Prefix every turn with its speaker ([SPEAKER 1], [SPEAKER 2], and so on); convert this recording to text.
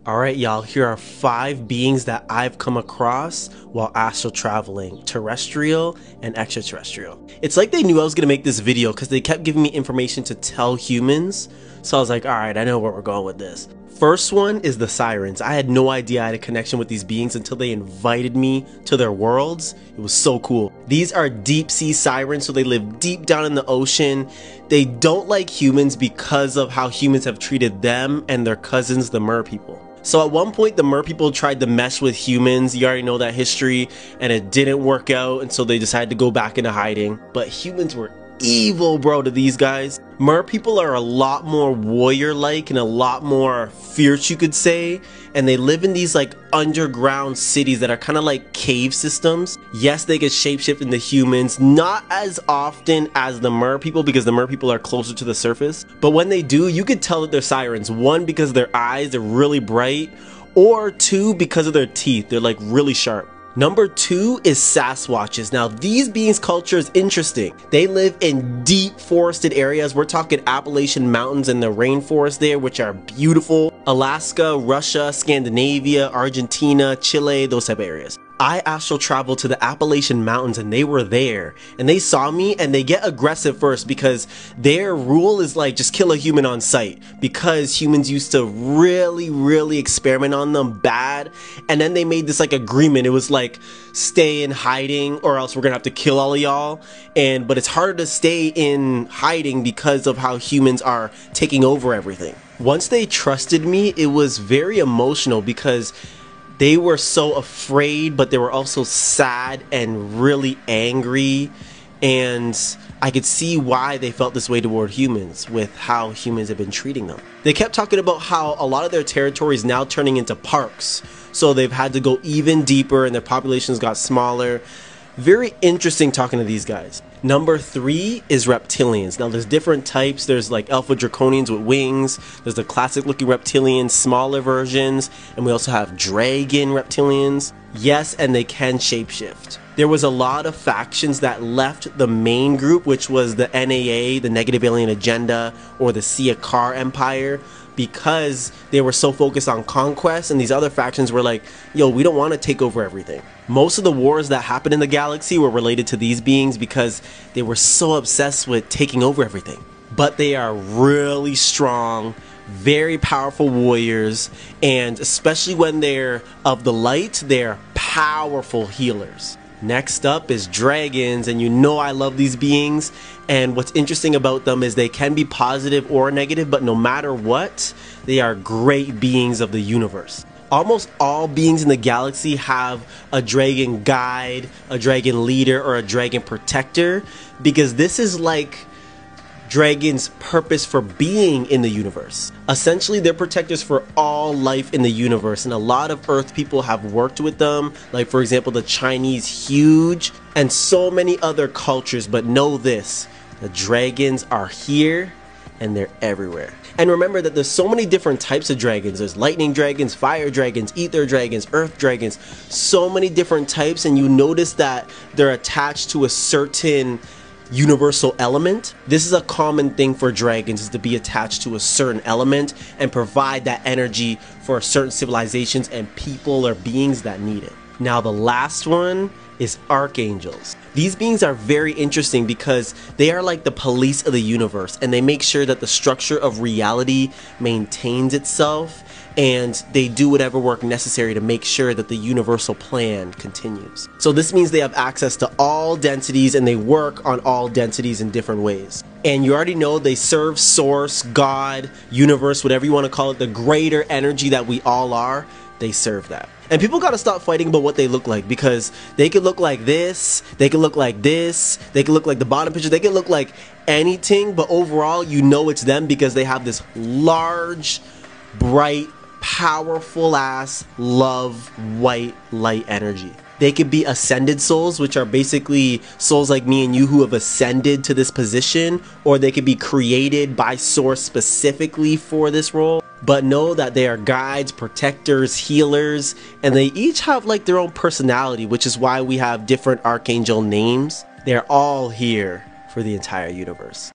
[SPEAKER 1] Alright, y'all, here are 5 beings that I've come across while astral traveling, terrestrial and extraterrestrial. It's like they knew I was gonna make this video because they kept giving me information to tell humans, so I was like, alright, I know where we're going with this. First one is the Sirens. I had no idea I had a connection with these beings until they invited me to their worlds. It was so cool. These are deep sea sirens, so they live deep down in the ocean. They don't like humans because of how humans have treated them and their cousins, the mer people. So at one point the mer people tried to mesh with humans, you already know that history, and it didn't work out, and so they decided to go back into hiding. But humans were evil, bro, to these guys. Mer people are a lot more warrior-like and a lot more fierce, you could say, and they live in these like underground cities that are kind of like cave systems. Yes, they get shapeshift into humans, not as often as the mer people because the mer people are closer to the surface, but when they do, you could tell that they're sirens. One, because their eyes, they're really bright, or two, because of their teeth, they're like really sharp. Number 2 is Sasquatches. Now these beings' culture is interesting. They live in deep forested areas. We're talking Appalachian Mountains and the rainforest there, which are beautiful. Alaska, Russia, Scandinavia, Argentina, Chile, those type of areas. I astral traveled to the Appalachian Mountains and they were there and they saw me, and they get aggressive first because their rule is like just kill a human on sight, because humans used to really experiment on them bad, and then they made this like agreement. It was like, stay in hiding or else we're gonna have to kill all of y'all. But it's harder to stay in hiding because of how humans are taking over everything. Once they trusted me, it was very emotional because they were so afraid, but they were also sad and really angry, and I could see why they felt this way toward humans with how humans have been treating them. They kept talking about how a lot of their territory is now turning into parks, so they've had to go even deeper and their populations got smaller. Very interesting talking to these guys. Number 3 is reptilians. Now there's different types. There's like alpha draconians with wings. There's the classic looking reptilians, smaller versions. And we also have dragon reptilians. Yes, and they can shapeshift. There was a lot of factions that left the main group, which was the NAA, the Negative Alien Agenda, or the Siakar Empire, because they were so focused on conquest, and these other factions were like, yo, we don't want to take over everything. Most of the wars that happened in the galaxy were related to these beings because they were so obsessed with taking over everything. But they are really strong, very powerful warriors, and especially when they're of the light, they're powerful healers. Next up is dragons, and you know I love these beings, and what's interesting about them is they can be positive or negative, but no matter what, they are great beings of the universe. Almost all beings in the galaxy have a dragon guide, a dragon leader, or a dragon protector, because this is like dragons' purpose for being in the universe. Essentially, they're protectors for all life in the universe, and a lot of Earth people have worked with them, like for example the Chinese, huge, and so many other cultures. But know this, the dragons are here and they're everywhere. And remember that there's so many different types of dragons. There's lightning dragons, fire dragons, ether dragons, earth dragons, so many different types, and you notice that they're attached to a certain universal element. This is a common thing for dragons, is to be attached to a certain element and provide that energy for certain civilizations and people or beings that need it. Now the last one is archangels. These beings are very interesting because they are like the police of the universe, and they make sure that the structure of reality maintains itself, and they do whatever work necessary to make sure that the universal plan continues. So this means they have access to all densities, and they work on all densities in different ways. And you already know they serve source, God, universe, whatever you want to call it, the greater energy that we all are. They serve that. And people gotta stop fighting about what they look like, because they could look like this, they could look like this, they could look like the bottom picture, they could look like anything, but overall you know it's them because they have this large, bright, powerful ass love white light energy. They could be ascended souls, which are basically souls like me and you who have ascended to this position, or they could be created by source specifically for this role. But know that they are guides, protectors, healers, and they each have like their own personality, which is why we have different archangel names. They're all here for the entire universe.